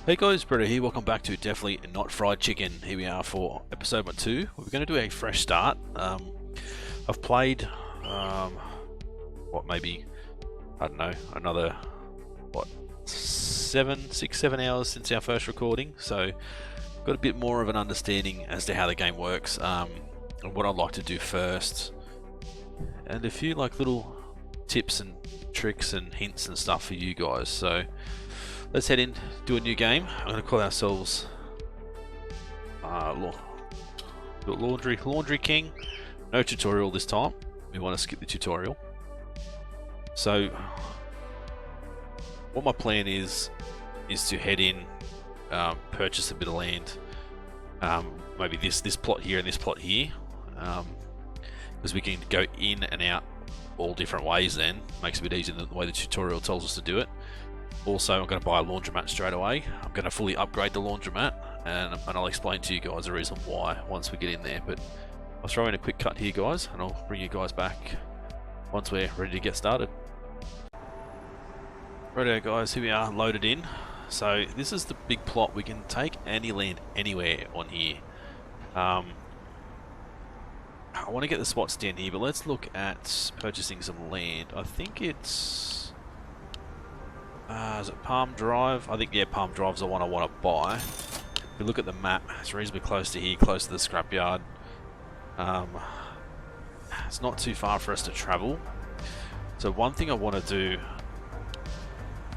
Hey guys, Britto here. Welcome back to Definitely Not Fried Chicken. Here we are for episode number 2. We're going to do a fresh start. I've played, maybe, I don't know, another, 7 hours since our first recording. So, got a bit more of an understanding as to how the game works, and what I'd like to do first. And a few little tips and tricks and hints and stuff for you guys. So, let's head in, do a new game. I'm going to call ourselves Laundry King. No tutorial this time. We want to skip the tutorial. So, what my plan is to head in, purchase a bit of land. Maybe this plot here and this plot here, because we can go in and out all different ways. Then makes it a bit easier than the way the tutorial tells us to do it. Also, I'm going to buy a laundromat straight away. I'm going to fully upgrade the laundromat, and I'll explain to you guys the reason why once we get in there. But I'll throw in a quick cut here, guys, and I'll bring you guys back once we're ready to get started. Righto, guys, here we are, loaded in. So this is the big plot. We can take any land anywhere on here. I want to get the spots down here, but let's look at purchasing some land. I think it's... is it Palm Drive? I think, yeah, Palm Drive's the one I want to buy. If you look at the map, it's reasonably close to here, close to the scrapyard. It's not too far for us to travel. So one thing I want to do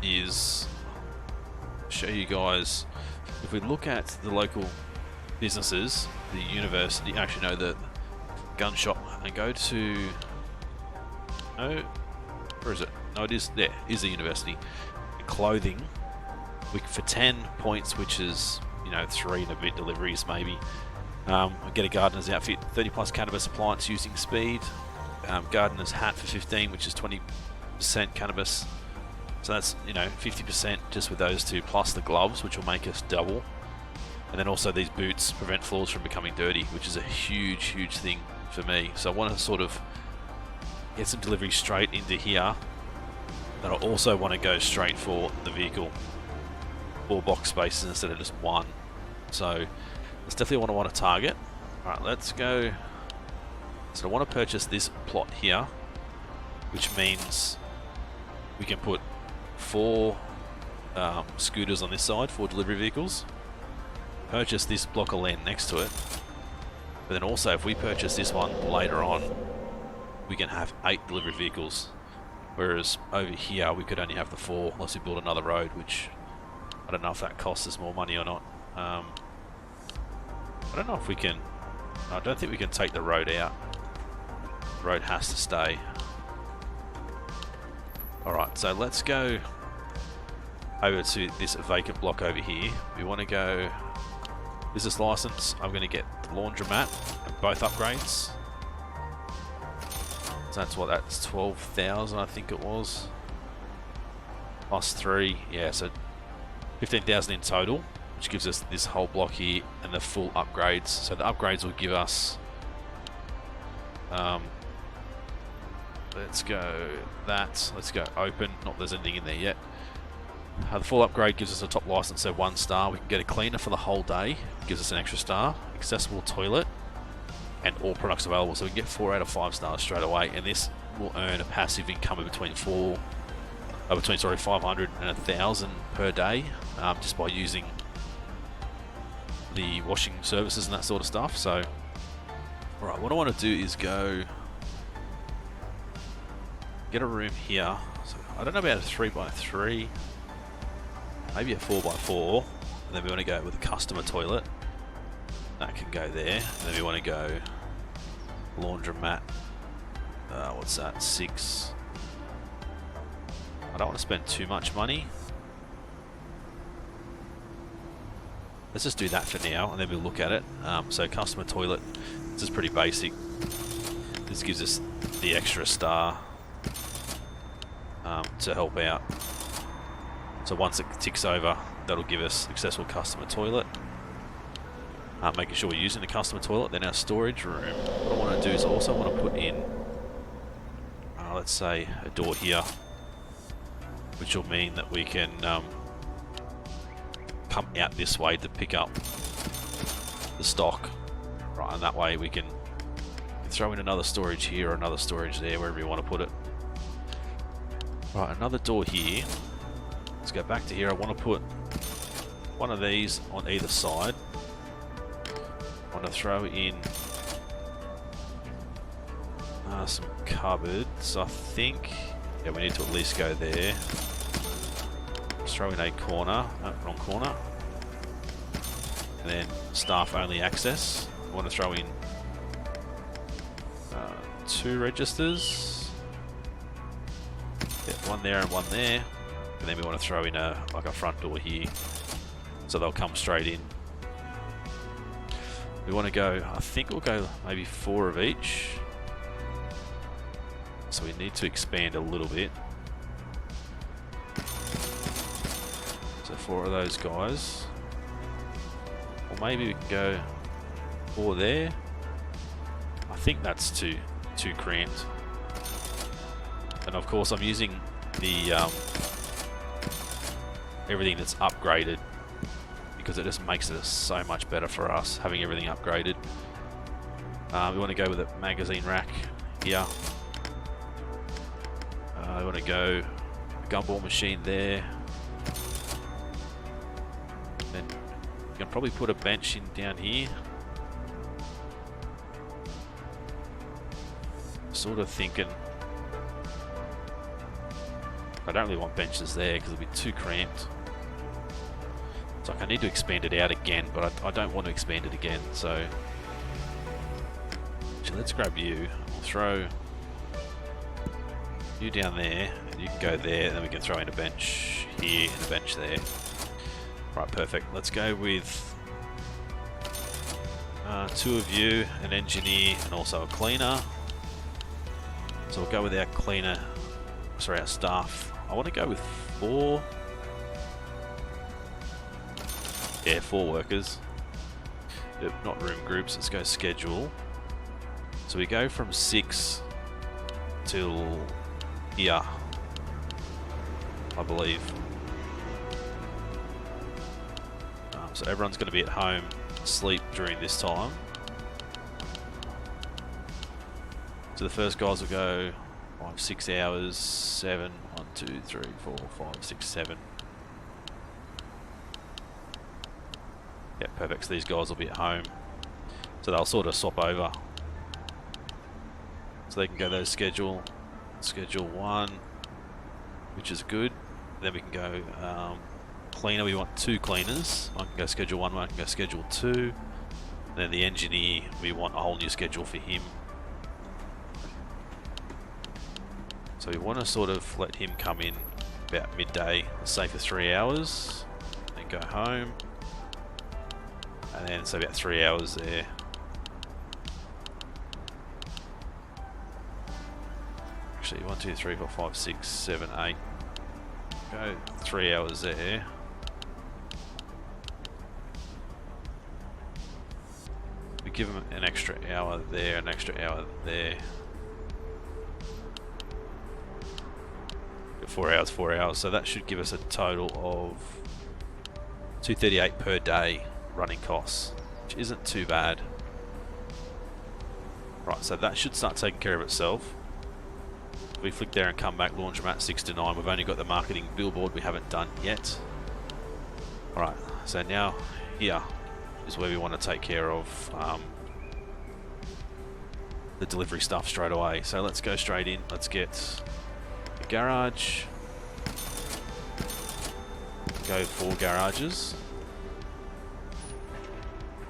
is show you guys, if we look at the local businesses, the university, actually no, the gun shop, and go to, no, where is it? No, it is, there, is the university. Clothing, for 10 points, which is 3 and a bit deliveries maybe, I get a gardener's outfit, 30 plus cannabis appliance using speed, gardener's hat for 15, which is 20% cannabis, so that's 50% just with those two, plus the gloves, which will make us double. And then also these boots prevent floors from becoming dirty, which is a huge thing for me. So I want to sort of get some delivery straight into here. But I also want to go straight for the vehicle, 4 box spaces instead of just 1. So that's definitely what I want to target. Alright, let's go. So I want to purchase this plot here, which means we can put 4 scooters on this side, 4 delivery vehicles. Purchase this block of land next to it. But then also, if we purchase this one later on, we can have 8 delivery vehicles. Whereas over here we could only have the 4 unless we build another road, which I don't know if that costs us more money or not. I don't know if we can. I don't think we can take the road out. The road has to stay. Alright, so let's go over to this vacant block over here. We want to go business license. I'm going to get the laundromat and both upgrades. So that's 12,000, I think it was. Plus 3, yeah, so 15,000 in total, which gives us this whole block here and the full upgrades. So the upgrades will give us, let's go open, not that there's anything in there yet. The full upgrade gives us a top license, so 1 star. We can get a cleaner for the whole day, gives us an extra star. Accessible toilet, and all products available, so we can get 4 out of 5 stars straight away, and this will earn a passive income of between 500 and 1,000 per day, just by using the washing services and that sort of stuff. So, alright, what I want to do is go get a room here. So I don't know about a 3x3, maybe a 4x4, and then we want to go with a customer toilet. That can go there, and then we want to go laundromat, what's that, 6. I don't want to spend too much money. Let's just do that for now, and then we'll look at it. So customer toilet, this is pretty basic. This gives us the extra star to help out. So once it ticks over, that'll give us accessible customer toilet. Making sure we're using the customer toilet. Then our storage room, what I want to do is I also want to put in, let's say, a door here, which will mean that we can come out this way to pick up the stock. Right, and that way we can throw in another storage here or another storage there, wherever you want to put it. Right, another door here. Let's go back to here. I want to put one of these on either side. I want to throw in some cupboards, I think. Yeah, we need to at least go there. Let's throw in a corner, wrong corner. And then staff only access. I want to throw in 2 registers. Yeah, one there and one there. And then we want to throw in like a front door here, so they'll come straight in. We want to go, I think we'll go maybe 4 of each. So we need to expand a little bit. So 4 of those guys. Or maybe we can go 4 there. I think that's too cramped. And of course I'm using the everything that's upgraded, because it just makes it so much better for us having everything upgraded. We want to go with a magazine rack here. We want to go gumball machine there. Then you can probably put a bench in down here. Sort of thinking, I don't really want benches there because it'll be too cramped. It's like I need to expand it out again, but I don't want to expand it again, so actually, let's grab you. We'll throw you down there, and you can go there, and then we can throw in a bench here and a bench there. Right, perfect. Let's go with 2 of you, an engineer, and also a cleaner. So we'll go with our cleaner, sorry, our staff. I want to go with 4. Yeah, 4 workers. Not room groups, let's go schedule. So we go from 6 till here, I believe. So everyone's going to be at home asleep during this time. So the first guys will go 6 hours, 7, 1, 2, 3, 4, 5, 6, 7. Yeah, perfect. So these guys will be at home. So they'll sort of swap over. So they can go those schedule 1, which is good. Then we can go cleaner. We want 2 cleaners. One can go schedule 1, one can go schedule 2. And then the engineer, we want a whole new schedule for him. So we want to sort of let him come in about midday, let's say for 3 hours, then go home, and then so about 3 hours there. Actually, 1, 2, 3, 4, 5, 6, 7, 8. Go 3 hours there. We give him an extra hour there, an extra hour there. 4 hours, so that should give us a total of $238 per day running costs, which isn't too bad. Right, so that should start taking care of itself. If we flick there and come back, laundromat 6 to 9, we've only got the marketing billboard we haven't done yet. Alright, so now here is where we want to take care of the delivery stuff straight away. So let's go straight in, let's get garage. Go 4 garages.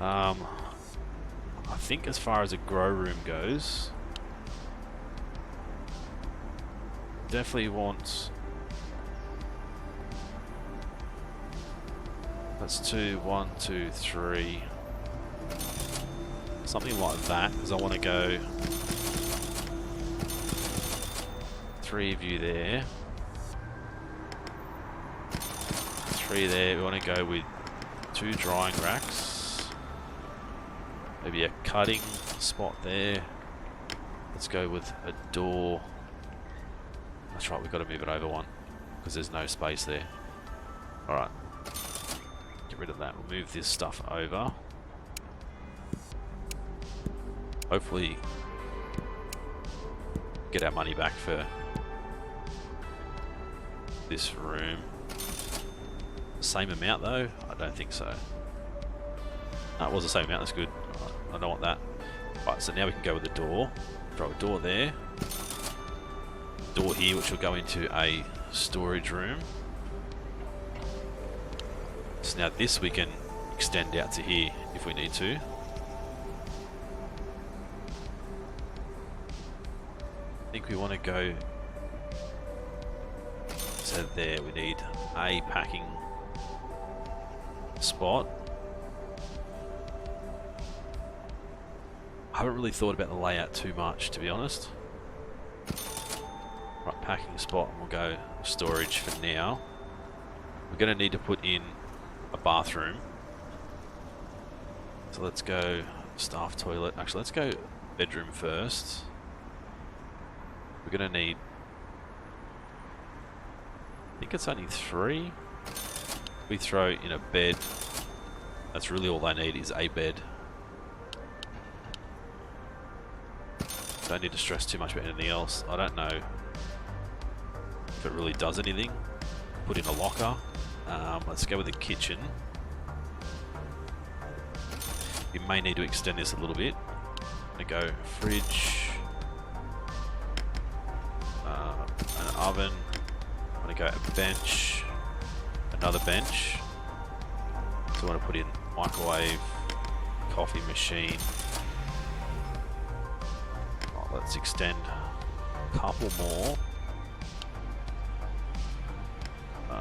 I think as far as a grow room goes, definitely want, that's 2, 1, 2, 3, something like that, because I want to go 3 of you there, 3 there. We want to go with 2 drying racks, maybe a cutting spot there. Let's go with a door. That's right, we've got to move it over 1 because there's no space there. Alright, Get rid of that. We'll move this stuff over. Hopefully get our money back for this room. Same amount though? I don't think so. No, it was the same amount, that's good. I don't want that. Right, so now we can go with the door. Throw a door there. Door here, which will go into a storage room. So now this we can extend out to here if we need to. I think we want to go to there. We need a packing spot. I haven't really thought about the layout too much, to be honest. Right, packing spot, and we'll go storage for now. We're going to need to put in a bathroom. So let's go staff toilet. Actually, let's go bedroom first. We're going to need, I think it's only 3. We throw in a bed. That's really all I need is a bed. Don't need to stress too much about anything else. I don't know if it really does anything. Put in a locker. Let's go with the kitchen. You may need to extend this a little bit. I'm going to go fridge, an oven. I'm going to go a bench, another bench. So I want to put in microwave, coffee machine. Let's extend a couple more.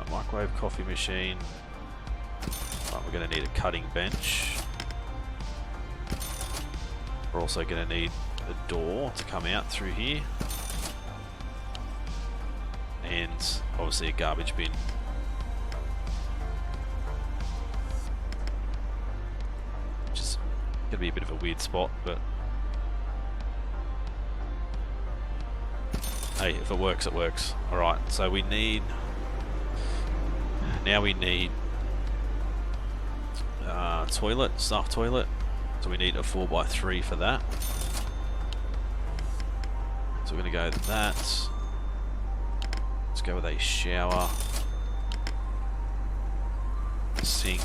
Microwave, coffee machine. Right, we're going to need a cutting bench. We're also going to need a door to come out through here. And obviously a garbage bin. Which is going to be a bit of a weird spot, but hey, if it works, it works. Alright, so we need... Now we need toilet, staff toilet. So we need a 4x3 for that. So we're going to go with that. Let's go with a shower, sink,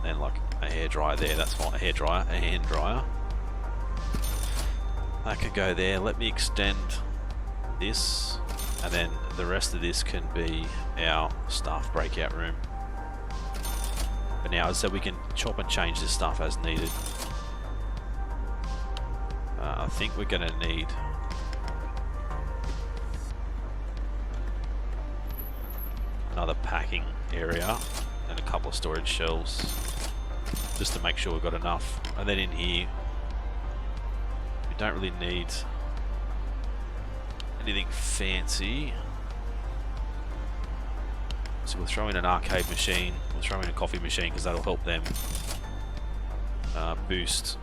and like a hairdryer there. That's fine, a hairdryer, a hand dryer. That can go there. Let me extend this, and then the rest of this can be our staff breakout room. But now, as I said, we can chop and change this stuff as needed. I think we're going to need another packing area and a couple of storage shelves just to make sure we've got enough. And then in here, we don't really need anything fancy. So we'll throw in an arcade machine, we'll throw in a coffee machine because that'll help them boost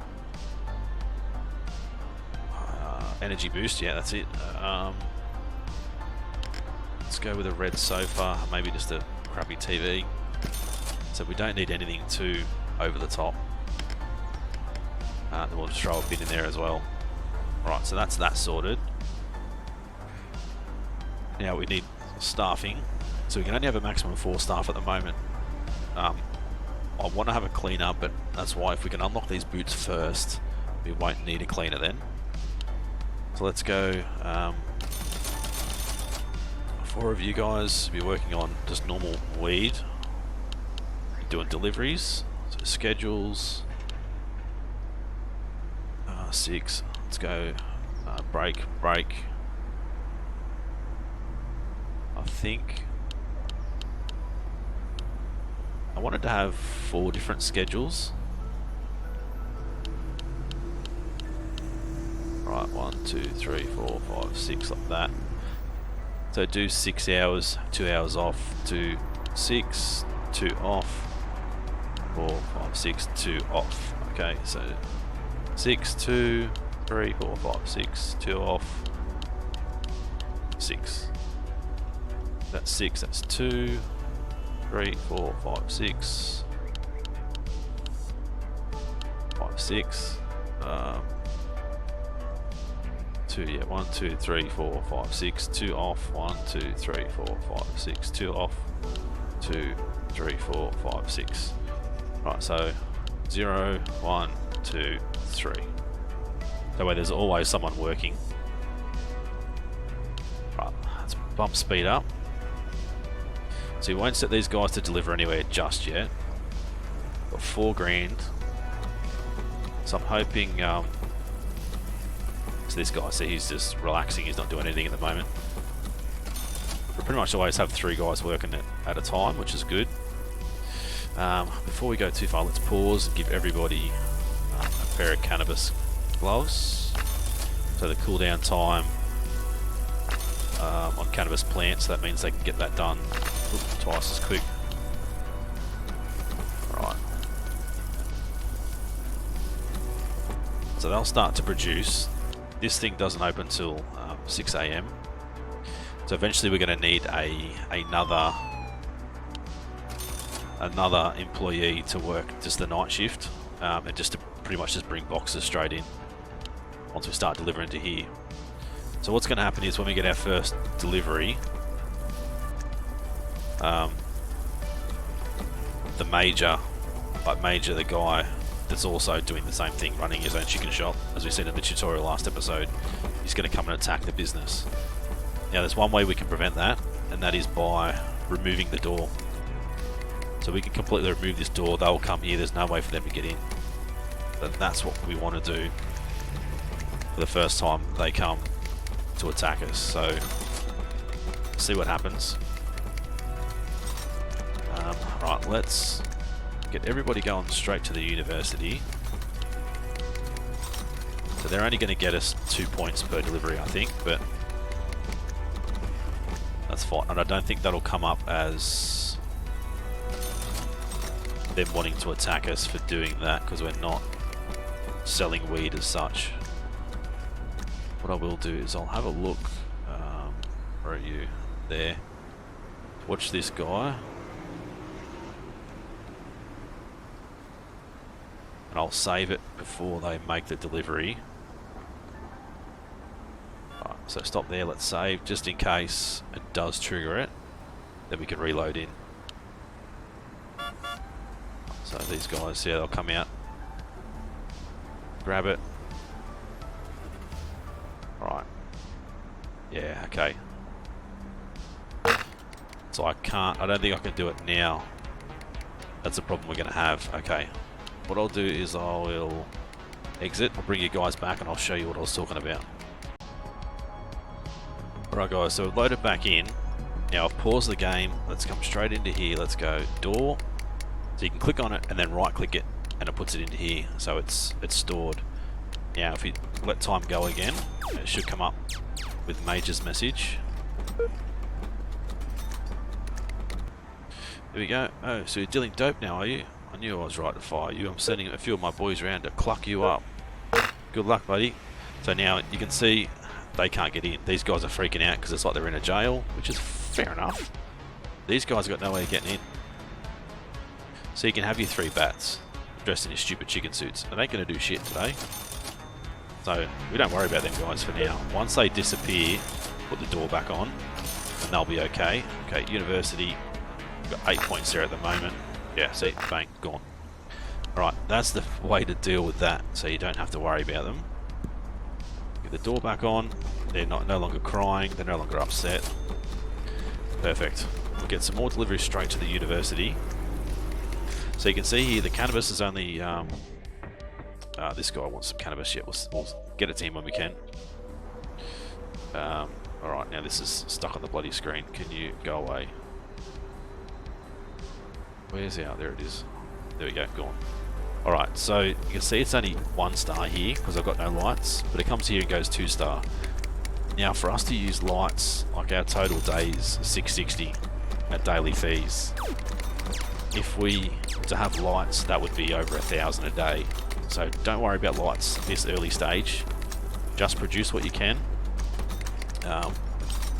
energy boost. Yeah, that's it. Let's go with a red sofa, maybe just a crappy TV. So we don't need anything too over the top. Then we'll just throw a bin in there as well. Right, so that's that sorted. Now we need staffing. So we can only have a maximum of 4 staff at the moment. I want to have a cleaner, but that's why if we can unlock these boots first, we won't need a cleaner then. So let's go. 4 of you guys be working on just normal weed, doing deliveries, so schedules. 6. Let's go. Break. I think I wanted to have 4 different schedules. Right, 1, 2, 3, 4, 5, 6, like that. So do 6 hours, 2 hours off, do 6, 2 off, 4, 5, 6, 2 off. Okay, so 6, 2, 3, 4, 5, 6, 2 off, 6. That's 6, that's 2, 3, 4, 5, 6, 6. 2, yeah, 1, 2, 3, 4, 5, 6. 2 off. 1, 2, 3, 4, 5, 6. 2 off. 2, 3, 4, 5, 6. Right, so 0, 1, 2, 3. That way there's always someone working. Right, let's bump speed up. So you won't set these guys to deliver anywhere just yet. Got 4 grand. So I'm hoping, so this guy, see, he's just relaxing, he's not doing anything at the moment. We pretty much always have 3 guys working at a time, which is good. Before we go too far, let's pause and give everybody a pair of cannabis gloves. So the cooldown time on cannabis plants, that means they can get that done twice as quick. Right. So they'll start to produce. This thing doesn't open till 6 AM. So eventually we're going to need another employee to work just the night shift, and just to pretty much just bring boxes straight in once we start delivering to here. So what's going to happen is when we get our first delivery, the major, the guy that's also doing the same thing, running his own chicken shop, as we said in the tutorial last episode, he's going to come and attack the business. Now there's one way we can prevent that, and that is by removing the door. So we can completely remove this door, they'll come here, there's no way for them to get in. But that's what we want to do for the first time they come to attack us. So see what happens. Right, let's get everybody going straight to the university. So they're only going to get us 2 points per delivery, I think, but that's fine. And I don't think that'll come up as them wanting to attack us for doing that, because we're not selling weed as such. What I will do is I'll have a look. Where are you? There. Watch this guy. And I'll save it before they make the delivery. Right, so stop there, let's save, just in case it does trigger it. Then we can reload in. So these guys, yeah, they'll come out. Grab it. Right. Yeah, okay. So I don't think I can do it now. That's a problem we're going to have. Okay. What I'll do is I will exit, I'll bring you guys back and I'll show you what I was talking about. Alright guys, so load it back in. Now I've paused the game, let's come straight into here, let's go door. So you can click on it and then right click it and it puts it into here, so it's stored. Now if you let time go again, it should come up with Major's message. There we go. Oh, so you're dealing dope now, are you? I knew I was right to fire you. I'm sending a few of my boys around to cluck you up. Good luck, buddy. So now you can see they can't get in. These guys are freaking out because it's like they're in a jail, which is fair enough. These guys have got no way of getting in. So you can have your 3 bats dressed in your stupid chicken suits. They ain't going to do shit today. So we don't worry about them guys for now. Once they disappear, put the door back on and they'll be okay. Okay, university. Got 8 points there at the moment. Yeah, see, bang, gone. Alright, that's the way to deal with that, so you don't have to worry about them. Get the door back on, they're no longer crying, they're no longer upset. Perfect. We'll get some more deliveries straight to the university. So you can see here, the cannabis is only... this guy wants some cannabis, yeah, we'll get it to him when we can. Alright, now this is stuck on the bloody screen. Can you go away? Where's out? There it is. There we go, gone. Alright, so you can see it's only 1 star here because I've got no lights, but it comes here and goes 2 star. Now for us to use lights, like our total days 660 at daily fees. If we to have lights, that would be over 1,000 a day. So don't worry about lights this early stage. Just produce what you can.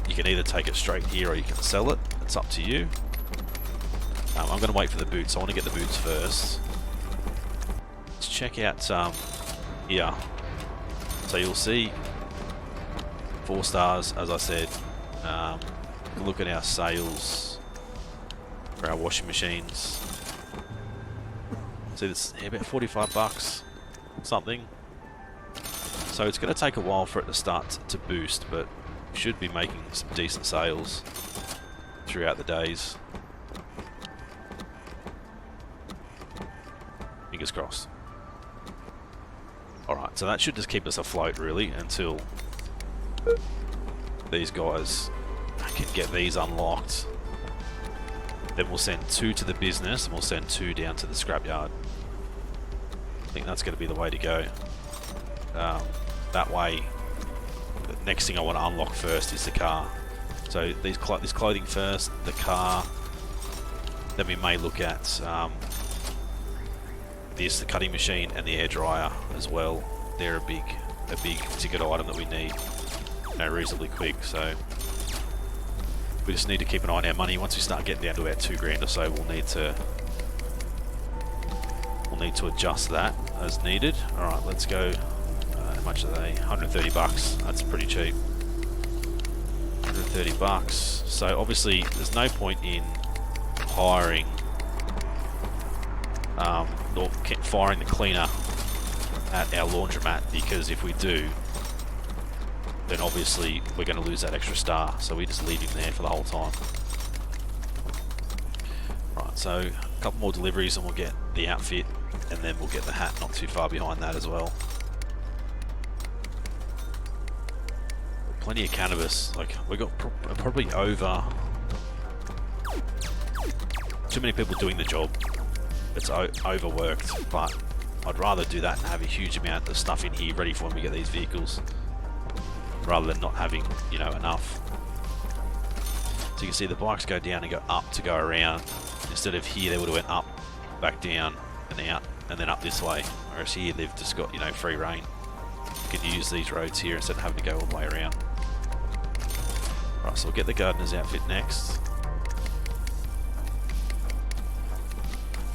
You can either take it straight here or you can sell it. It's up to you. I'm going to wait for the boots. I want to get the boots first. Let's check out here. So you'll see 4 stars, as I said. Look at our sales for our washing machines. See this, about 45 bucks, something. So it's going to take a while for it to start to boost, but we should be making some decent sales throughout the days. Fingers crossed. Alright, so that should just keep us afloat really until these guys can get these unlocked. Then we'll send 2 to the business and we'll send 2 down to the scrapyard. I think that's going to be the way to go. That way, the next thing I want to unlock first is the car. So this clothing first, the car. Then we may look at the cutting machine and the air dryer as well. They're a big ticket item that we need, reasonably quick. So we just need to keep an eye on our money. Once we start getting down to about 2 grand or so, we'll need to adjust that as needed. All right, let's go. How much are they? 130 bucks. That's pretty cheap. 130 bucks. So obviously, there's no point in hiring or firing the cleaner at our laundromat, because if we do, then obviously we're going to lose that extra star. So we just leave him there for the whole time. Right, so a couple more deliveries and we'll get the outfit, and then we'll get the hat not too far behind that as well. Plenty of cannabis. Like, we got probably over too many people doing the job. It's overworked, but I'd rather do that and have a huge amount of stuff in here ready for when we get these vehicles, rather than not having, enough. So you can see the bikes go down and go up to go around. Instead of here, they would have went up, back down, and out, and then up this way. Whereas here, they've just got, free reign. You can use these roads here instead of having to go all the way around. Right, so we'll get the gardener's outfit next.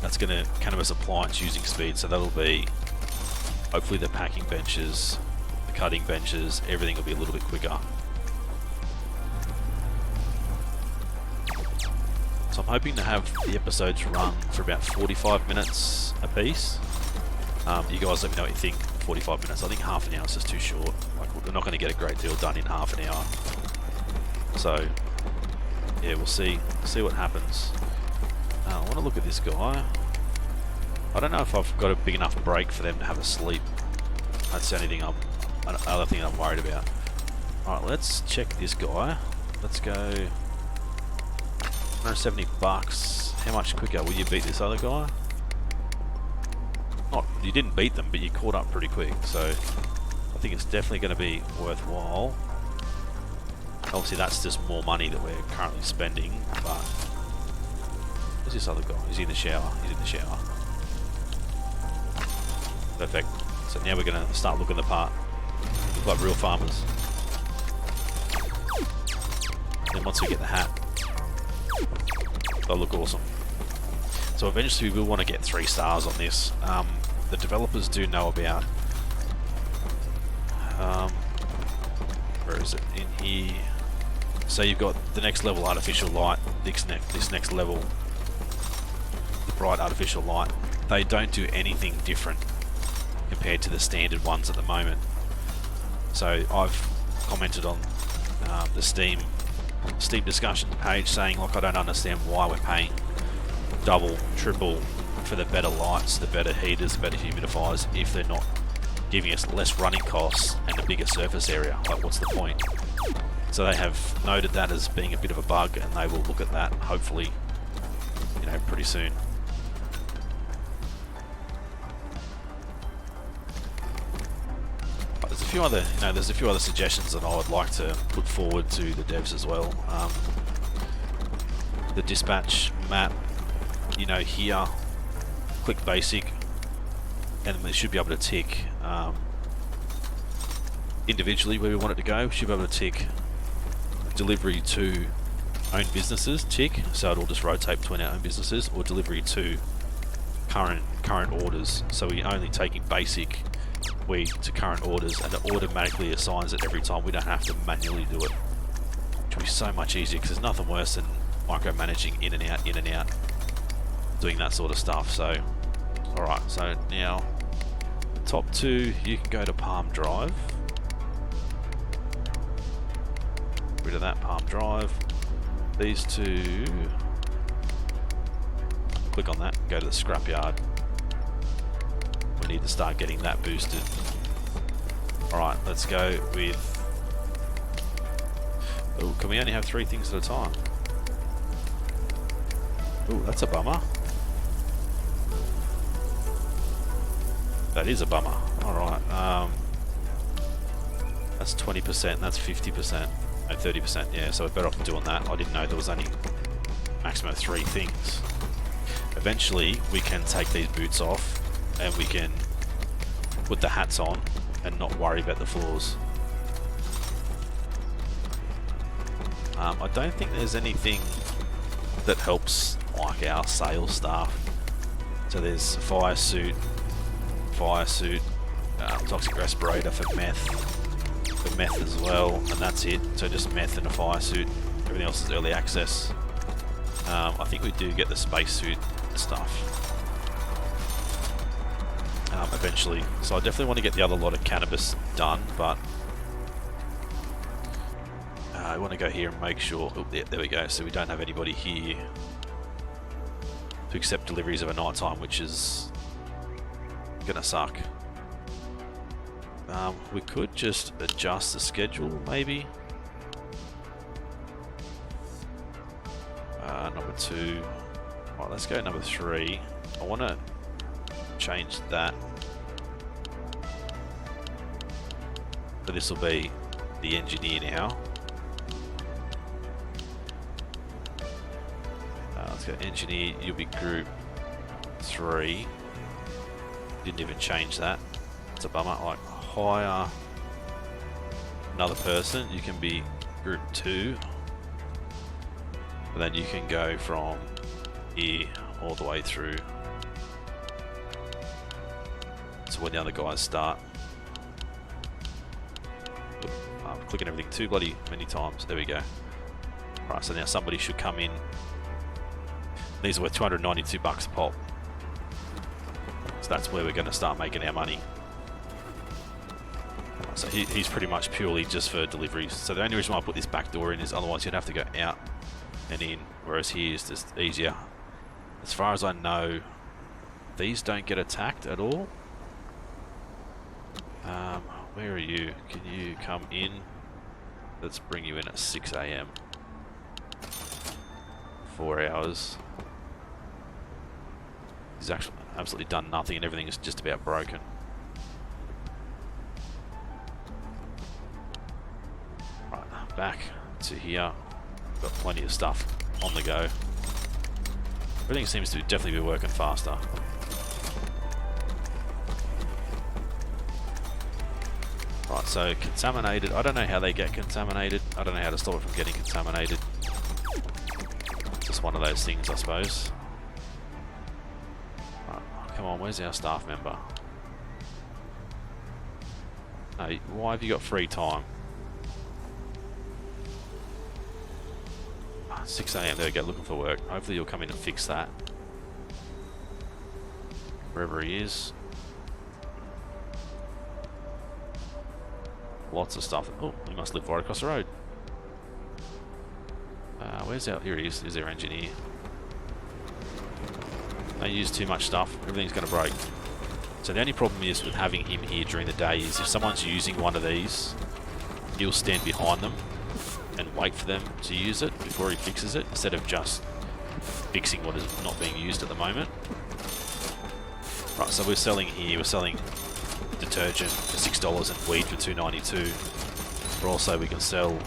That's going to cannabis appliance using speed, so that'll be hopefully the packing benches, the cutting benches, everything will be a little bit quicker. So I'm hoping to have the episodes run for about 45 minutes a piece. You guys let me know what you think. 45 minutes. I think half an hour is just too short. Like, we're not going to get a great deal done in half an hour. So yeah, we'll see what happens. I want to look at this guy. I don't know if I've got a big enough break for them to have a sleep. That's the only other thing I'm worried about. Alright, let's check this guy. Let's go 170 bucks. How much quicker will you beat this other guy? You didn't beat them, but you caught up pretty quick, so I think it's definitely going to be worthwhile. Obviously that's just more money that we're currently spending, but where's this other guy? He's in the shower. He's in the shower. Perfect. So now we're going to start looking the part. Look like real farmers. Then once we get the hat, they'll look awesome. So eventually we will want to get 3 stars on this. The developers do know about, where is it, in here, so you've got the next level artificial light, this next level, the bright artificial light. They don't do anything different compared to the standard ones at the moment. So I've commented on the Steam discussions page saying, like, I don't understand why we're paying double, triple for the better lights, the better heaters, the better humidifiers, if they're not giving us less running costs and a bigger surface area. Like, what's the point? So they have noted that as being a bit of a bug, and they will look at that hopefully, pretty soon. But there's a few other, suggestions that I would like to put forward to the devs as well. The dispatch map, here, click basic, and we should be able to tick individually where we want it to go. We should be able to tick delivery to owned businesses, tick, so it'll just rotate between our own businesses, or delivery to current orders. So we're only taking basic weed to current orders, and it automatically assigns it every time. We don't have to manually do it, which will be so much easier, because there's nothing worse than micromanaging in and out, doing that sort of stuff. So, alright, so now top two, you can go to Palm Drive. Rid of that Palm Drive. These two, click on that, go to the scrapyard. We need to start getting that boosted. Alright, let's go with... Oh, can we only have 3 things at a time? Oh, that's a bummer. That is a bummer. Alright, that's 20%, that's 50%. No, 30%, yeah, so we're better off doing that. I didn't know there was only maximum of 3 things. Eventually, we can take these boots off and we can put the hats on and not worry about the floors. I don't think there's anything that helps like our sales staff. So there's fire suit, toxic respirator for meth as well, and that's it. So just meth and a fire suit. Everything else is early access. I think we do get the space suit stuff eventually. So I definitely want to get the other lot of cannabis done, but I want to go here and make sure. Oh, there we go. So we don't have anybody here to accept deliveries of a night time, which is gonna suck. We could just adjust the schedule, maybe. Number 2. Right, let's go number 3. I want to change that. But this will be the engineer now. Let's go engineer. You'll be group 3. Didn't even change that. It's a bummer. Like, hire another person. You can be group 2. And then you can go from here all the way through to when the other guys start. I'm clicking everything too bloody many times. There we go. Right, so now somebody should come in. These are worth 292 bucks a pop. So that's where we're going to start making our money. So he's pretty much purely just for deliveries. So the only reason why I put this back door in is otherwise you'd have to go out and in, whereas here is just easier. As far as I know, these don't get attacked at all. Where are you? Can you come in? Let's bring you in at 6 AM. 4 hours. He's actually absolutely done nothing and everything is just about broken. Right, back to here. Got plenty of stuff on the go. Everything seems to definitely be working faster. Right, so contaminated. I don't know how they get contaminated. I don't know how to stop it from getting contaminated. Just one of those things, I suppose. Right, come on, where's our staff member? No, why have you got free time? 6 AM, there we go, looking for work. Hopefully you'll come in and fix that. Wherever he is. Lots of stuff. Oh, he must live right across the road. Where's our... Here he is. Here's our engineer. Don't use too much stuff. Everything's going to break. So the only problem is with having him here during the day is if someone's using one of these, he'll stand behind them and wait for them to use it before he fixes it, instead of just fixing what is not being used at the moment. Right, so we're selling here, we're selling detergent for $6 and weed for $2.92. But also we can sell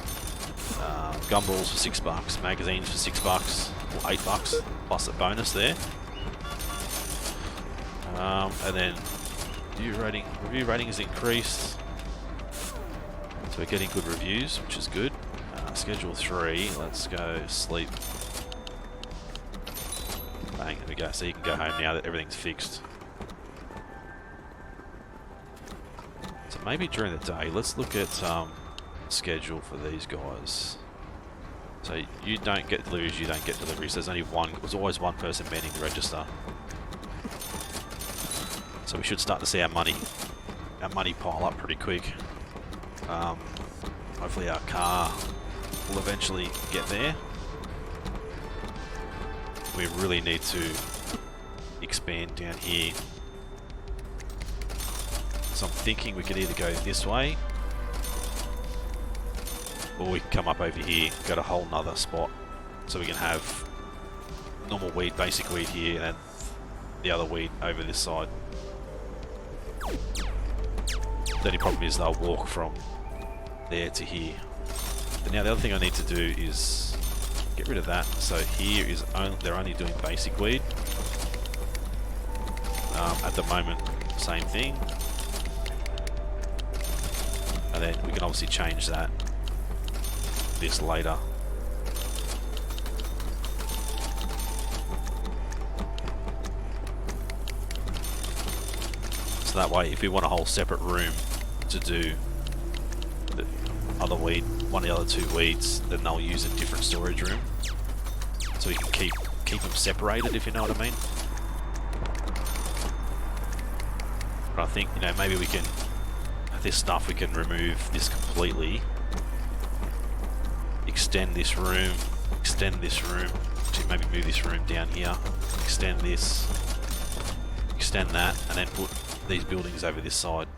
gumballs for $6, magazines for $6 or $8 plus a bonus there. And then review rating has increased, so we're getting good reviews, which is good. Schedule 3, let's go sleep. Bang, there we go. So you can go home now that everything's fixed. So maybe during the day, let's look at schedule for these guys. So you don't get deliveries, you don't get deliveries. There's only one. There's always one person manning the register. So we should start to see our money pile up pretty quick. Hopefully our car will eventually get there. We really need to expand down here. So I'm thinking we could either go this way, or we can come up over here, go to a whole nother spot. So we can have normal weed, basic weed here, and the other weed over this side. The only problem is they'll walk from there to here. But now the other thing I need to do is get rid of that. So here is they're only doing basic weed. At the moment, same thing. And then we can obviously change this later. So that way, if we want a whole separate room to do the other weed, one of the other two weeds, then they'll use a different storage room. So we can keep them separated, if you know what I mean. But I think, you know, maybe we can, this stuff we can remove this completely. Extend this room, actually maybe move this room down here, extend this, extend that, and then put these buildings over this side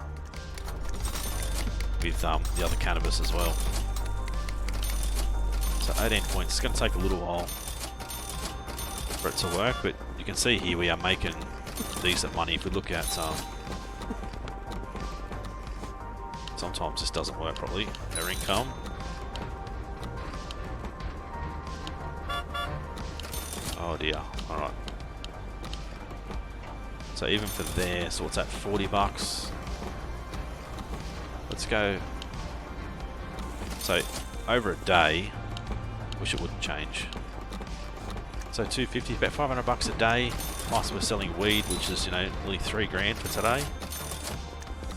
with the other cannabis as well. So 18 points, it's going to take a little while for it to work, but you can see here we are making decent money. If we look at sometimes this doesn't work properly, our income. Oh dear, alright. So even for there, so what's that, 40 bucks? Let's go. So over a day, wish it wouldn't change. So 250, about 500 bucks a day. Plus we're selling weed, which is, you know, nearly 3 grand for today.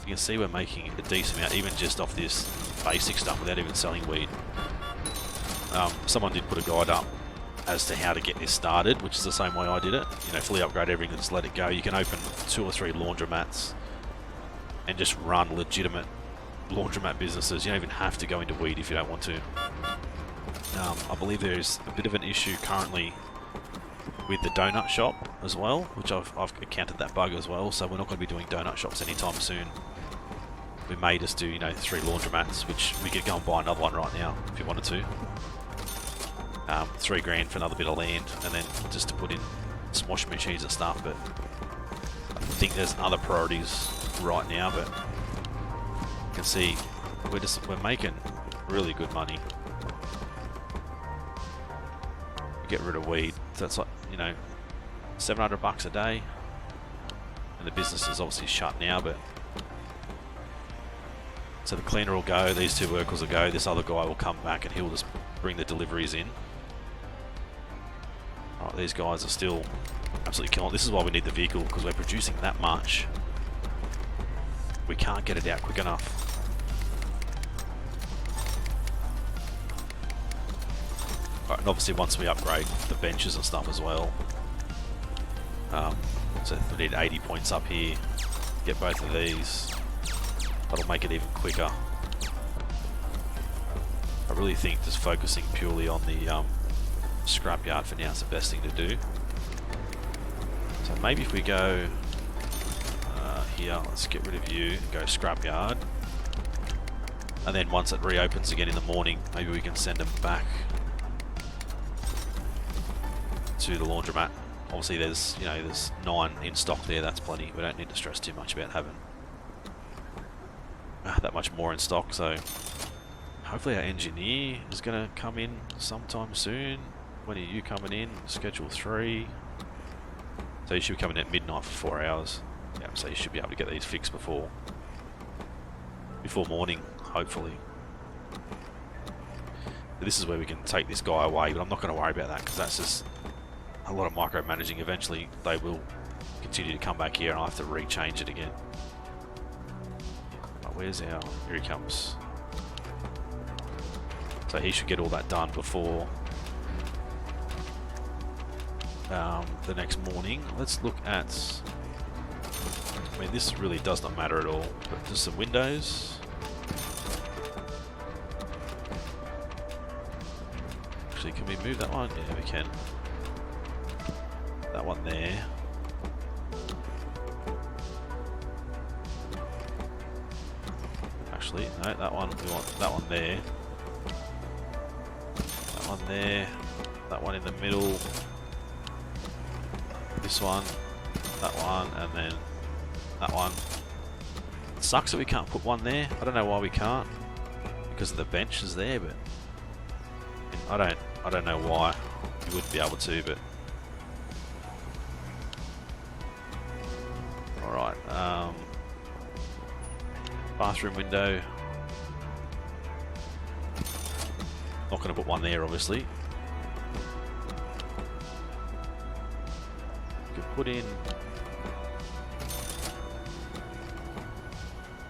You can see we're making a decent amount, even just off this basic stuff without even selling weed. Someone did put a guide up as to how to get this started, which is the same way I did it. You know, fully upgrade everything and just let it go. You can open 2 or 3 laundromats and just run legitimate laundromat businesses. You don't even have to go into weed if you don't want to. I believe there's a bit of an issue currently with the donut shop as well, which I've encountered that bug as well, so we're not going to be doing donut shops anytime soon. We may just do, you know, 3 laundromats, which we could go and buy another one right now if you wanted to. 3 grand for another bit of land, and then just to put in some washing machines and stuff, but I think there's other priorities right now, but you can see we're making really good money. Get rid of weed, so that's like, you know, 700 bucks a day, and the business is obviously shut now, but so the cleaner will go, these 2 workers will go, this other guy will come back and he'll just bring the deliveries in. Alright, these guys are still absolutely killing. This is why we need the vehicle, because we're producing that much. We can't get it out quick enough. Alright, and obviously once we upgrade the benches and stuff as well. So we need 80 points up here. Get both of these. That'll make it even quicker. I really think just focusing purely on the scrapyard for now is the best thing to do. So maybe if we go here, let's get rid of you and go scrapyard. And then once it reopens again in the morning, maybe we can send them back to the laundromat. Obviously there's, you know, there's 9 in stock there, that's plenty. We don't need to stress too much about having that much more in stock, so hopefully our engineer is going to come in sometime soon. When are you coming in? Schedule 3. So you should be coming in at midnight for 4 hours. Yeah, so you should be able to get these fixed before morning, hopefully. But this is where we can take this guy away, but I'm not going to worry about that because that's just a lot of micromanaging. Eventually they will continue to come back here and I'll have to rechange it again. Oh, where's our... Here he comes. So he should get all that done before the next morning. Let's look at... I mean, this really does not matter at all, but just some windows. Actually, can we move that one? Yeah, we can. That one there. Actually, no, that one, we want that one there. That one there. That one in the middle. This one. That one, and then that one. It sucks that we can't put one there. I don't know why we can't. Because of the benches there, but I don't know why you wouldn't be able to, but alright, bathroom window. Not gonna put one there obviously. Could put in,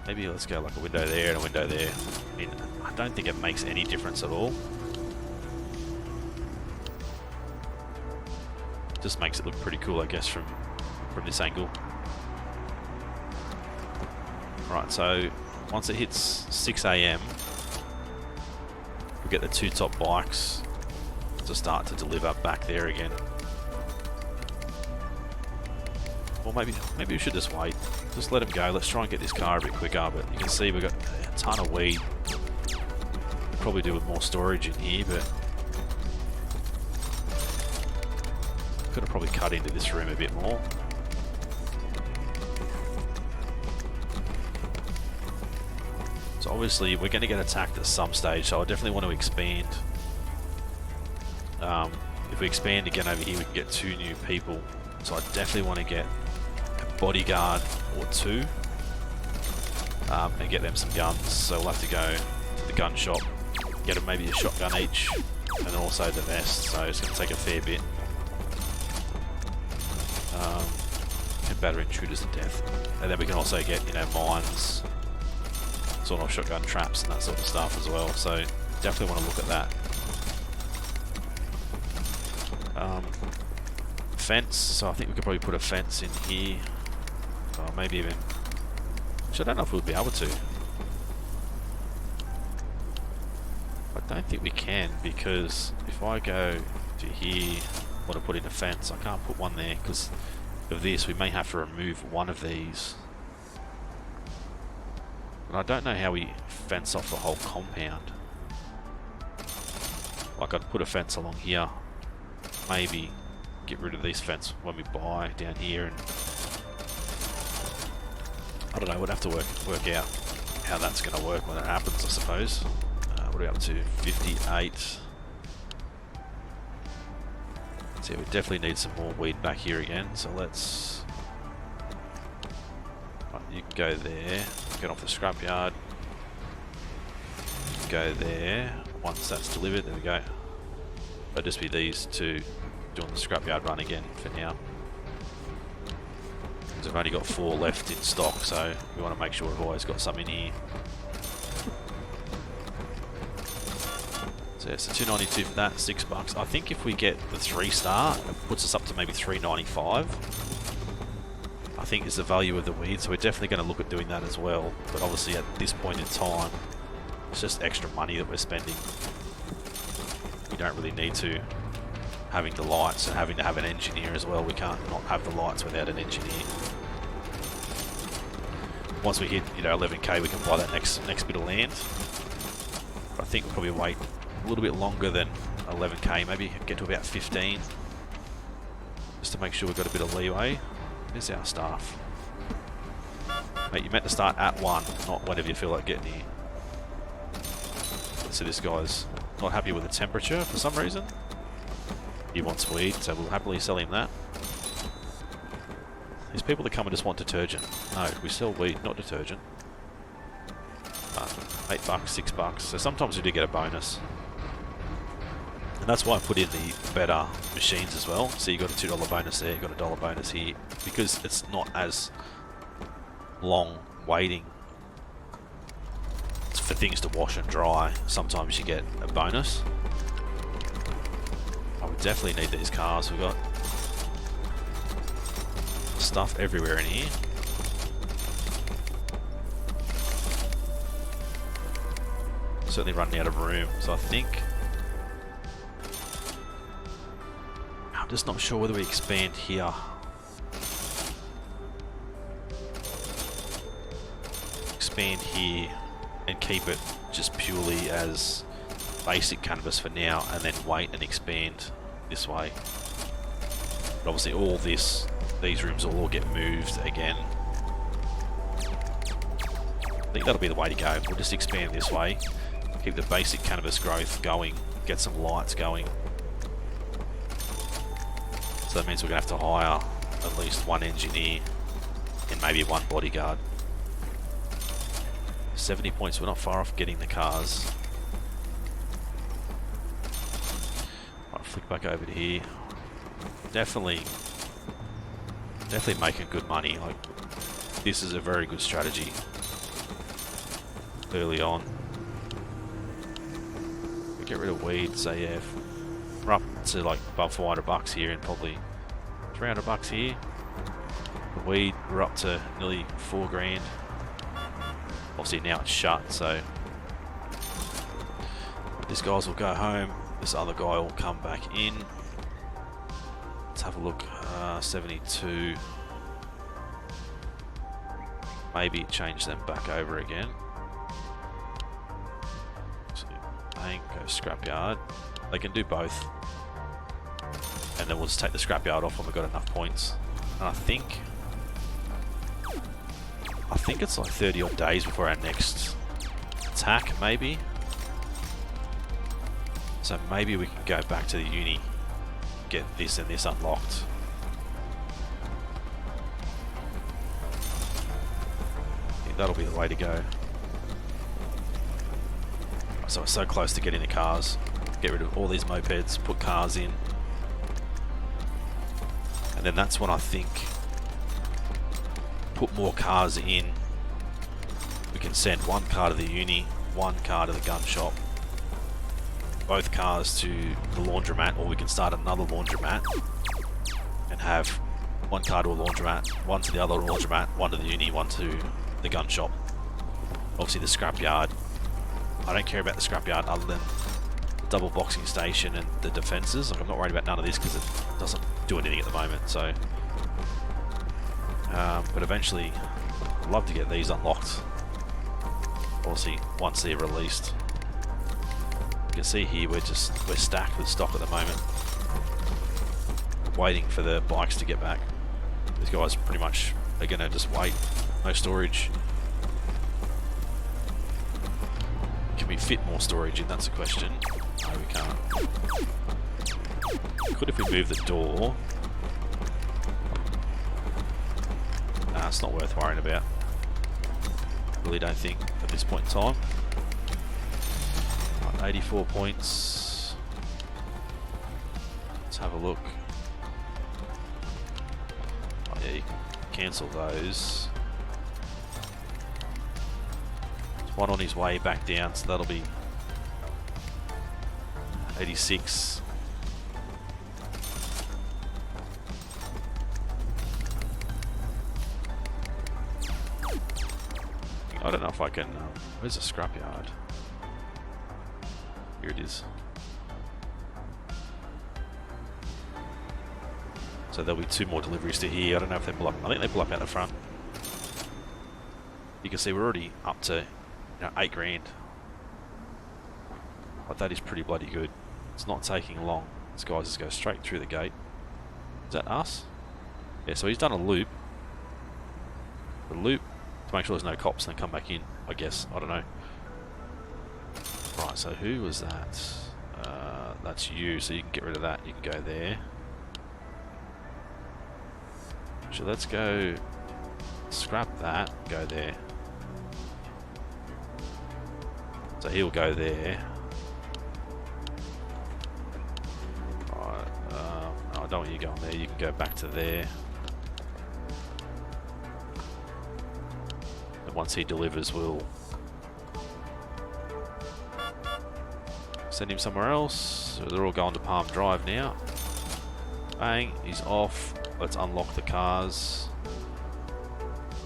maybe let's go like a window there and a window there. I mean, I don't think it makes any difference at all. Just makes it look pretty cool, I guess, from this angle. Right, so once it hits 6 AM, we'll get the two top bikes to start to deliver back there again. Or maybe we should just wait. Just let them go. Let's try and get this car a bit quicker. But you can see we've got a ton of weed. We'll probably do with more storage in here, but could have probably cut into this room a bit more. So obviously we're going to get attacked at some stage, so I definitely want to expand. If we expand again over here, we can get 2 new people. So I definitely want to get a bodyguard or 2 and get them some guns. So we'll have to go to the gun shop, get them maybe a shotgun each, and then also the vest. So it's going to take a fair bit. And batter intruders to death. And then we can also get, you know, mines, sort of shotgun traps and that sort of stuff as well. So definitely want to look at that. Fence, so I think we could probably put a fence in here. Or maybe even, which I don't know if we'll be able to. I don't think we can, because if I go to here, I want to put in a fence, I can't put one there because of this. We may have to remove one of these. And I don't know how we fence off the whole compound. Like, I'd put a fence along here, maybe get rid of these fence when we buy down here, and I don't know, we'd have to work out how that's going to work when it happens, I suppose. What are we up to? 58. So yeah, we definitely need some more weed back here again, so let's... Right, you can go there, get off the scrapyard, go there. Once that's delivered, there we go. It'll just be these two doing the scrapyard run again for now. Because we've only got 4 left in stock, so we want to make sure we've always got some in here. So yeah, so $2.92 for that, $6. I think if we get the 3-star, it puts us up to maybe $3.95. I think is the value of the weed, so we're definitely going to look at doing that as well. But obviously at this point in time, it's just extra money that we're spending. We don't really need to. Having the lights and having to have an engineer as well, we can't not have the lights without an engineer. Once we hit, you know, 11k, we can buy that next bit of land. But I think we'll probably wait a little bit longer than 11k, maybe get to about 15, just to make sure we've got a bit of leeway. There's our staff. Mate, you meant to start at 1, not whenever you feel like getting here. So this guy's not happy with the temperature for some reason. He wants weed, so we'll happily sell him that. There's people that come and just want detergent. No, we sell weed, not detergent. $8, $6. So sometimes we do get a bonus. And that's why I put in the better machines as well. So you got a $2 bonus there, you got a $1 bonus here, because it's not as long waiting for things to wash and dry. Sometimes you get a bonus. I would definitely need these cars. We've got stuff everywhere in here. Certainly running out of room, so I think I'm just not sure whether we expand here. Expand here and keep it just purely as basic canvas for now, and then wait and expand this way. But obviously all these rooms will all get moved again. I think that'll be the way to go. We'll just expand this way, keep the basic canvas growth going, get some lights going. So that means we're going to have to hire at least one engineer and maybe one bodyguard. 70 points, we're not far off getting the cars. Right, flick back over to here. Definitely making good money. Like, this is a very good strategy early on. We get rid of weed, so yeah, we're up to like above $400 here and probably $300 here. The weed, we're up to nearly $4 grand. Obviously now it's shut, so these guys will go home. This other guy will come back in. Let's have a look. 72. Maybe change them back over again. So bang, go scrapyard. They can do both, and then we'll just take the scrapyard off when we've got enough points. And I think it's like 30 odd days before our next attack, maybe. So maybe we can go back to the uni, get this and this unlocked. I think that'll be the way to go. So we're so close to getting the cars. Get rid of all these mopeds, put cars in. And then that's when I think put more cars in. We can send one car to the uni, one car to the gun shop, both cars to the laundromat, or we can start another laundromat and have one car to a laundromat, one to the other laundromat, one to the uni, one to the gun shop. Obviously the scrapyard, I don't care about the scrapyard other than the double boxing station and the defences. Like, I'm not worried about none of this because it doesn't do anything at the moment. So, but eventually I'd love to get these unlocked, obviously once they're released. You can see here we're stacked with stock at the moment, waiting for the bikes to get back. These guys pretty much are going to just wait, no storage. Can we fit more storage in? That's the question. No, we can't. Could if we move the door. Nah, it's not worth worrying about. Really don't think at this point in time. 84 points. Let's have a look. Oh yeah, you can cancel those. There's one on his way back down, so that'll be 86. I don't know if I can... where's the scrapyard? Here it is. So there'll be 2 more deliveries to here. I don't know if they pull up. I think they pull up out the front. You can see we're already up to 8 grand. But that is pretty bloody good. It's not taking long. This guy just goes straight through the gate. Is that us? Yeah, so he's done a loop. The loop to make sure there's no cops and then come back in, I guess. I don't know. Right, so who was that? That's you, so you can get rid of that. You can go there. So let's go scrap that, go there. So he'll go there. you go on there, you can go back to there. And once he delivers, we'll send him somewhere else. So they're all going to Palm Drive now. Bang, he's off. Let's unlock the cars.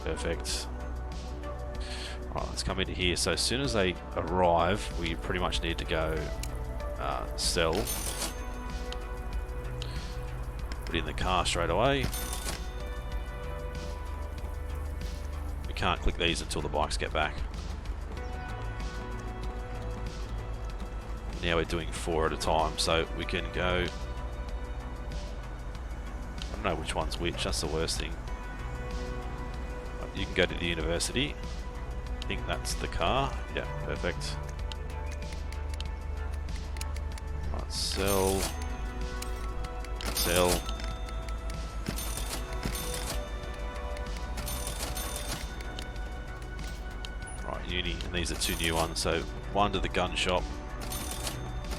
Perfect. Alright, let's come into here. So as soon as they arrive, we pretty much need to go sell. Put in the car straight away. We can't click these until the bikes get back. Now we're doing 4 at a time, so we can go... I don't know which one's which, that's the worst thing. You can go to the university. I think that's the car. Yeah, perfect. Right, sell. Sell. Right, uni, and these are 2 new ones. So one to the gun shop,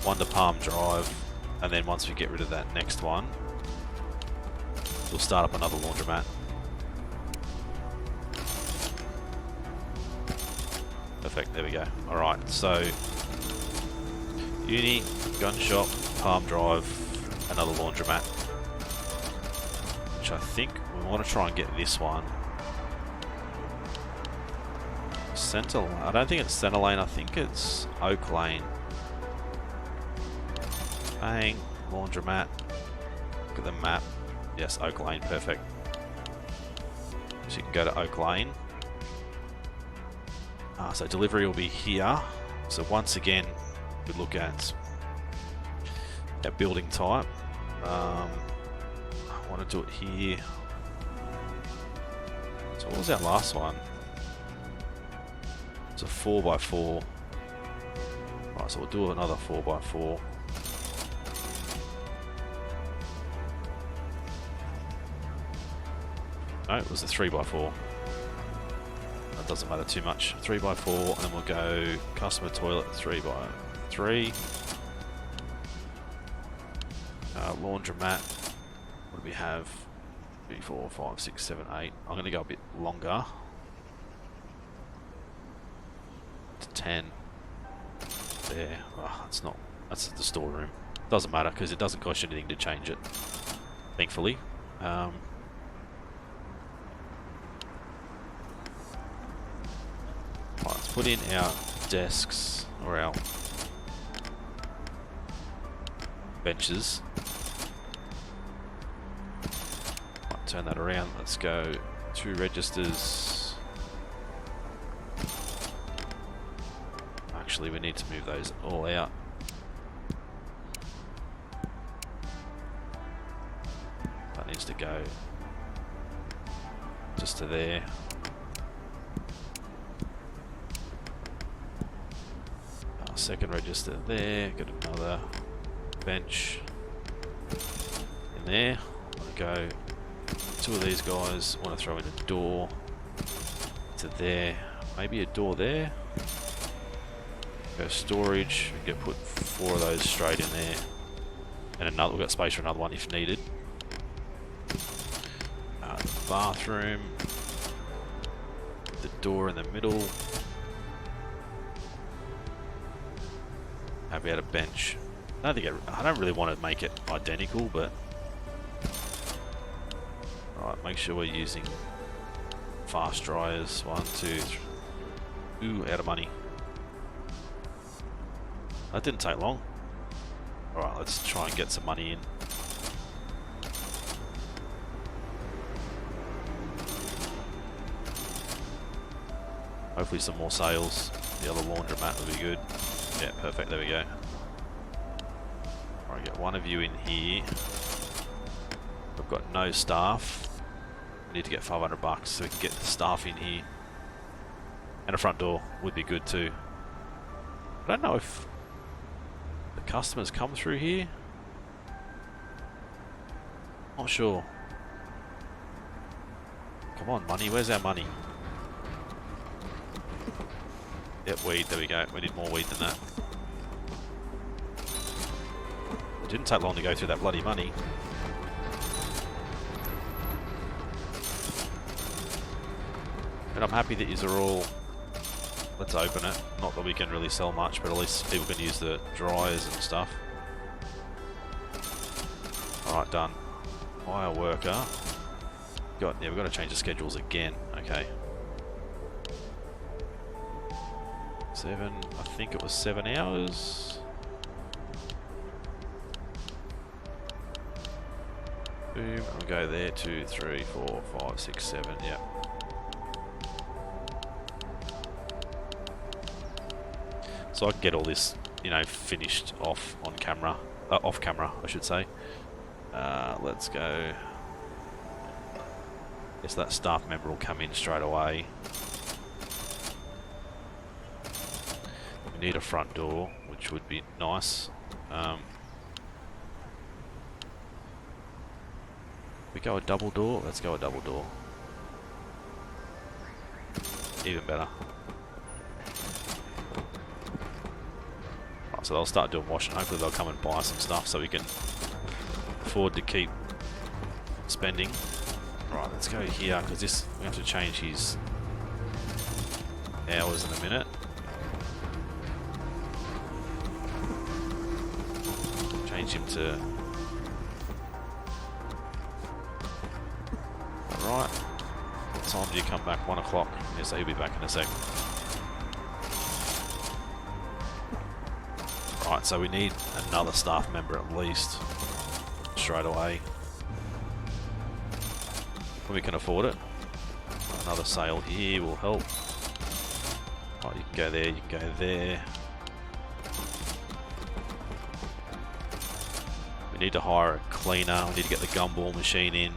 one to Palm Drive, and then once we get rid of that next one, we'll start up another laundromat. Perfect, there we go. Alright, so uni, gun shop, Palm Drive, another laundromat. Which I think we want to try and get this one. Center Lane. I don't think it's Center Lane, I think it's Oak Lane. Bang, laundromat. Look at the map. Yes, Oak Lane, perfect. So you can go to Oak Lane. So delivery will be here. So once again, we look at that building type. I want to do it here. So what was our last one? It's a 4x4. Right, so we'll do another 4x4. No, it was a 3x4. That doesn't matter too much. 3x4, and then we'll go customer toilet 3x3. Laundromat. What do we have? 3, 4, 5, 6, 7, 8. I'm going to go a bit longer. To 10. There. Oh, that's not. That's the storeroom. Doesn't matter because it doesn't cost you anything to change it. Thankfully. Right, let's put in our desks or our benches. Right, turn that around. Let's go 2 registers. Actually, we need to move those all out. That needs to go just to there. Second register there, got another bench in there. I'm gonna go 2 of these guys, want to throw in a door to there, maybe a door there. Go storage, we can put 4 of those straight in there, and another. We've got space for another one if needed. The bathroom, the door in the middle. How about a bench? I don't really want to make it identical, but right, make sure we're using fast dryers. 1, 2, 3. Ooh, out of money. That didn't take long. Alright, let's try and get some money in. Hopefully some more sales. The other laundromat will be good. Yeah, perfect, there we go. Alright, get 1 of you in here. We've got no staff. We need to get $500 so we can get the staff in here. And a front door would be good too. I don't know if the customers come through here. Not sure. Come on, money, where's our money? Yep, weed, there we go. We need more weed than that. It didn't take long to go through that bloody money. And I'm happy that these are all... Let's open it. Not that we can really sell much, but at least people can use the dryers and stuff. Alright, done. Hire worker. Yeah, we've got to change the schedules again. Okay. 7, I think it was 7 hours. Boom, I'll go there, 2, 3, 4, 5, 6, 7, yeah. So I can get all this, you know, finished off on camera, off camera, I should say. Let's go. Guess that staff member will come in straight away. We need a front door, which would be nice. We go a double door? Let's go a double door. Even better. Right, so they'll start doing washing. Hopefully they'll come and buy some stuff so we can afford to keep spending. Right, let's go here because this we have to change his hours in a minute. Change him to... Alright. What time do you come back? 1 o'clock. Yes, he'll be back in a sec. Right, so we need another staff member at least. Straight away. When we can afford it. Another sale here will help. Right, you can go there, you can go there. We need to hire a cleaner. We need to get the gumball machine in.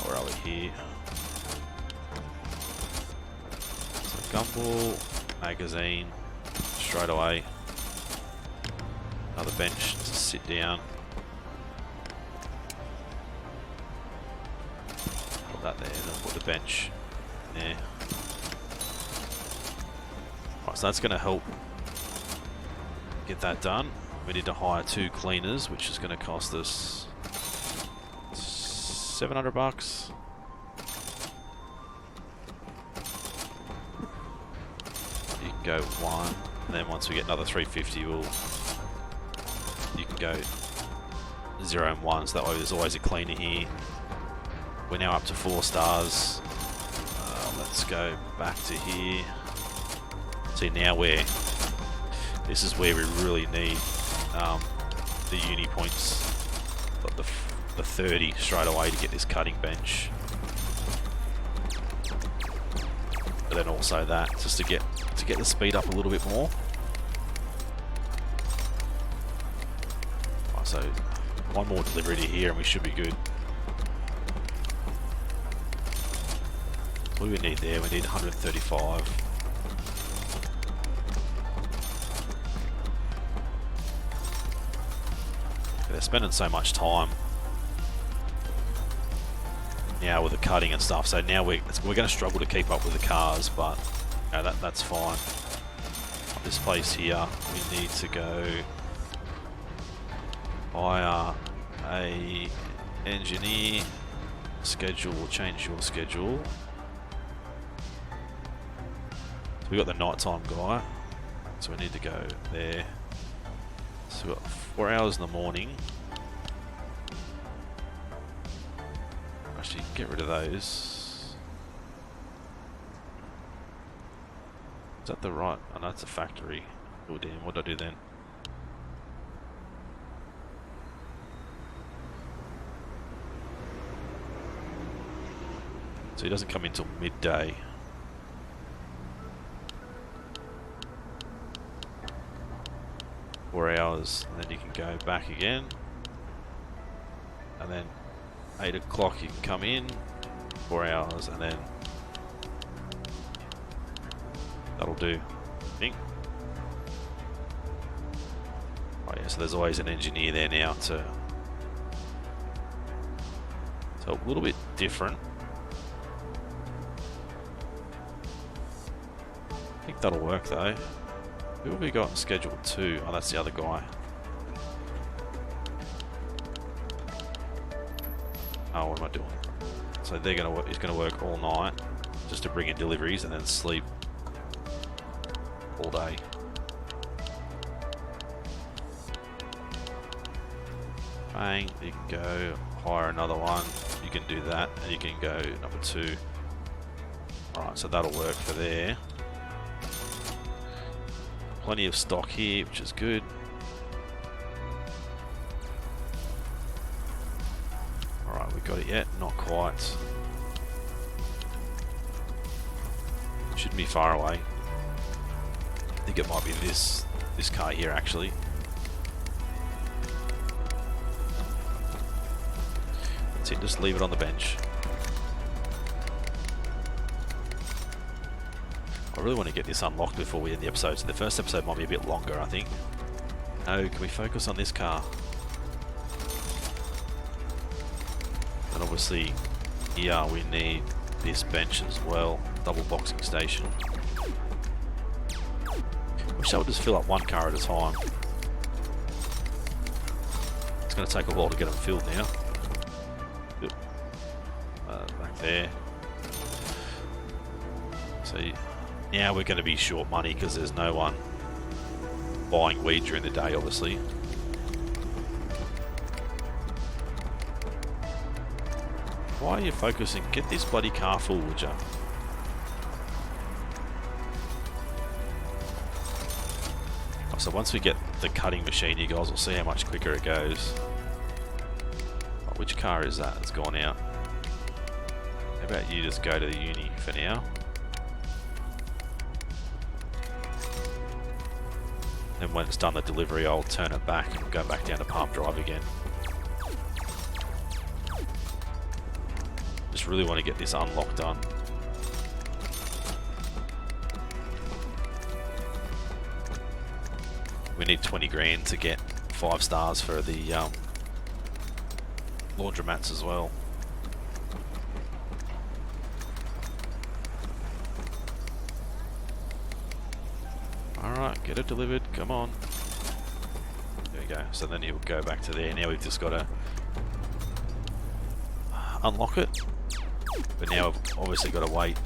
Where are we here? So gumball, magazine, straight away. Another bench to sit down. Put that there, then put the bench there. Right, so that's going to help get that done. We need to hire 2 cleaners, which is going to cost us $700. You can go 1, and then once we get another 350, you can go 0 and 1. So that way, there's always a cleaner here. We're now up to 4 stars. Let's go back to here. See now this is where we really need the uni points, but the 30 straight away to get this cutting bench. But then also that just to get the speed up a little bit more. Right, so 1 more delivery to here and we should be good. What do we need there? We need 135. They're spending so much time now with the cutting and stuff, so now we're going to struggle to keep up with the cars, but you know, that's fine. This place here, we need to go hire a engineer. Schedule, we'll change your schedule. So we got the nighttime guy, so we need to go there. So we've got 4 hours in the morning. Actually, get rid of those. Is that the right? Oh no, that's a factory. Oh damn, what did I do then? So he doesn't come in till midday. Hours, and then you can go back again, and then 8 o'clock you can come in, 4 hours, and then that'll do, I think. Oh yeah, so there's always an engineer there now so a little bit different. I think that'll work though. Who have we got on schedule 2? Oh, that's the other guy. Oh, what am I doing? So they're gonna work, he's gonna work all night just to bring in deliveries and then sleep all day. Bang, you can go hire another one. You can do that, and you can go number 2. Alright, so that'll work for there. Plenty of stock here, which is good. Alright, we got it yet? Not quite. Shouldn't be far away. I think it might be this car here actually. That's it, just leave it on the bench. I really want to get this unlocked before we end the episode, so the first episode might be a bit longer, I think. Oh, can we focus on this car? And obviously, here we need this bench as well, double boxing station. Wish I would just fill up one car at a time. It's going to take a while to get them filled now. Yep. Back there. So now we're going to be short money because there's no one buying weed during the day, obviously. Why are you focusing? Get this bloody car full, would you? So once we get the cutting machine, you guys will see how much quicker it goes. Oh, which car is that? It's gone out. How about you just go to the uni for now? And when it's done the delivery, I'll turn it back and go back down to Palm Drive again. Just really want to get this unlock done. We need 20 grand to get 5 stars for the laundromats as well. Alright, get it delivered, come on. There we go, so then you'll go back to there. Now we've just got to unlock it. But now we've obviously got to wait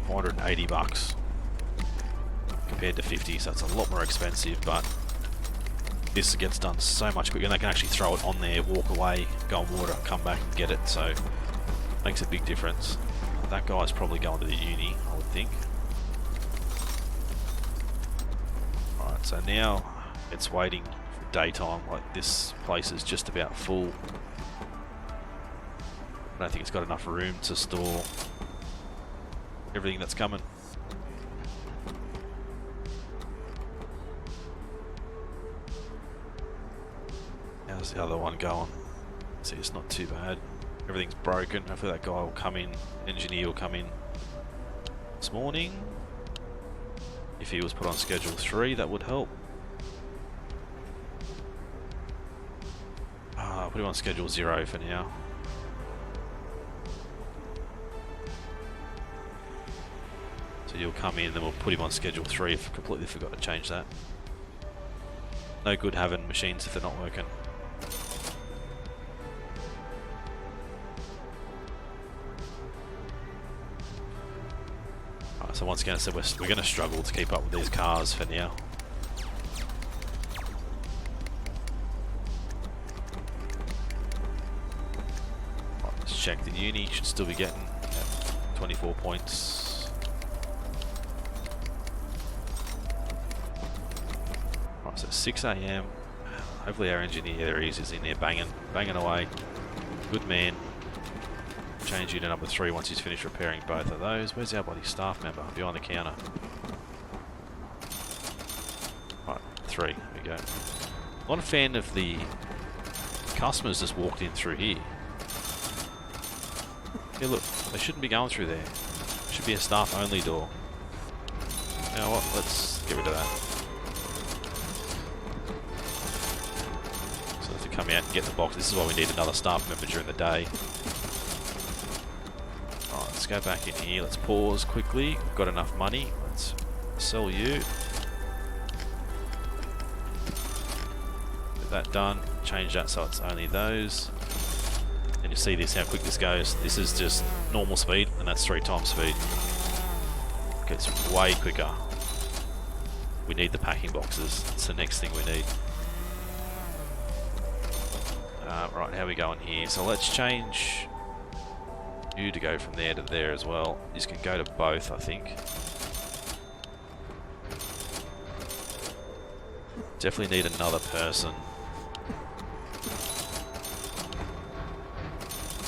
480 bucks compared to 50, so it's a lot more expensive, but this gets done so much quicker, and they can actually throw it on there, walk away, go on water, come back and get it, so it makes a big difference. That guy's probably going to the uni, I would think. Alright, so now it's waiting for daytime, like this place is just about full. I don't think it's got enough room to store everything that's coming. How's the other one going? See, it's not too bad. Everything's broken. Hopefully that guy will come in, engineer will come in this morning. If he was put on schedule 3, that would help. Put him on schedule 0 for now. So you'll come in, then we'll put him on schedule 3. I've completely forgot to change that. No good having machines if they're not working. Alright, so once again I said we're going to struggle to keep up with these cars for now. Right, let's check the uni, should still be getting 24 points. Right, so 6 AM. Hopefully our engineer, there he is in there banging away. Good man. Change you to number 3 once he's finished repairing both of those. Where's our bloody staff member? Behind the counter. Right, 3. There we go. Not a fan of the customers just walked in through here. Yeah, look, they shouldn't be going through there. It should be a staff only door. You know what? Let's get rid of that. So if you come out and get the box, this is why we need another staff member during the day. Alright, let's go back in here. Let's pause quickly. We've got enough money. Let's sell you. Get that done. Change that so it's only those. And you see this, how quick this goes. This is just normal speed, and that's 3 times speed. It gets way quicker. We need the packing boxes. It's the next thing we need. Right, how are we going here? So let's change you to go from there to there as well. You can go to both, I think. Definitely need another person.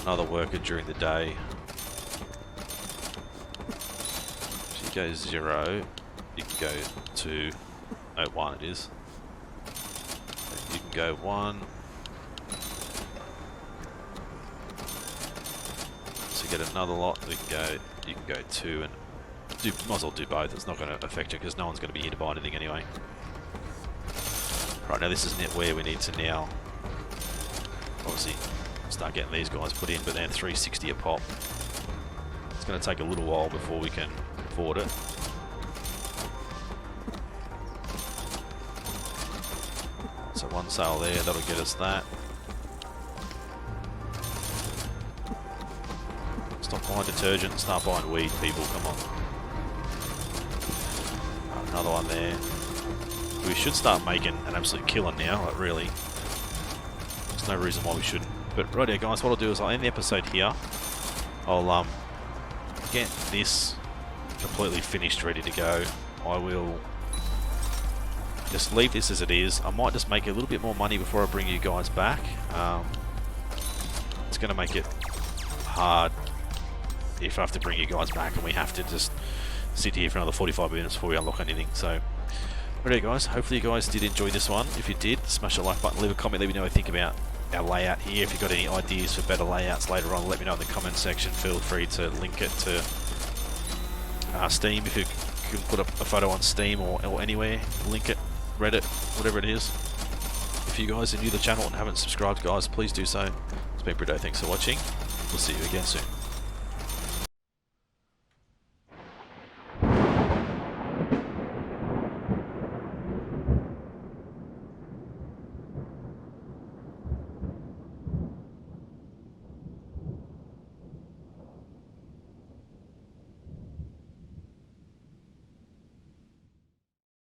Another worker during the day. If you go 0, you can go 2, no 1 it is. You can go 1. So you get another lot, you can go 2 and might as well do both. It's not going to affect you because no one's going to be here to buy anything anyway. Right, now this is where we need to now obviously start getting these guys put in, but then 360 a pop. It's going to take a little while before we can afford it. So 1 sale there, that'll get us that. Stop buying detergent, start buying weed, people, come on. Another one there. We should start making an absolute killer now, like really. There's no reason why we shouldn't. But right here guys, what I'll do is I'll end the episode here. I'll get this completely finished, ready to go. I will just leave this as it is. I might just make a little bit more money before I bring you guys back. It's going to make it hard if I have to bring you guys back and we have to just sit here for another 45 minutes before we unlock anything. So, alright guys, hopefully you guys did enjoy this one. If you did, smash the like button, leave a comment, let me know what you think about our layout here. If you've got any ideas for better layouts later on, let me know in the comment section. Feel free to link it to Steam. If you can put a photo on Steam or anywhere, link it, Reddit, whatever it is. If you guys are new to the channel and haven't subscribed guys, please do so. It's been Britto, thanks for watching. We'll see you again soon.